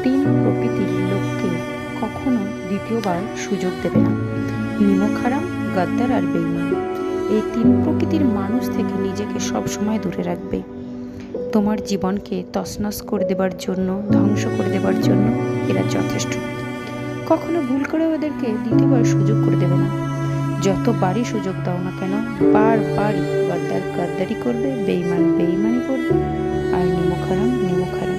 তিন প্রকৃতির লোককে কখনো দ্বিতীয়বার সুযোগ দেবে না। নিমক হারাম, গাদ্দার আর বেঈমান। এই তিন প্রকৃতির মানুষ থেকে নিজেকে সবসময় দূরে রাখবে। তোমার জীবনকে তছনছ করে দেবার জন্য, ধ্বংস করে দেবার জন্য এরা যথেষ্ট। কখনো ভুল করে ওদেরকে দ্বিতীয়বার সুযোগ করে দেবে না। যতবারই সুযোগ দাও না কেন, বারবারই গাদ্দার গাদ্দারি করবে, বেঈমান বেঈমানি করবে, আর নিমক হারাম নিমক হারাম।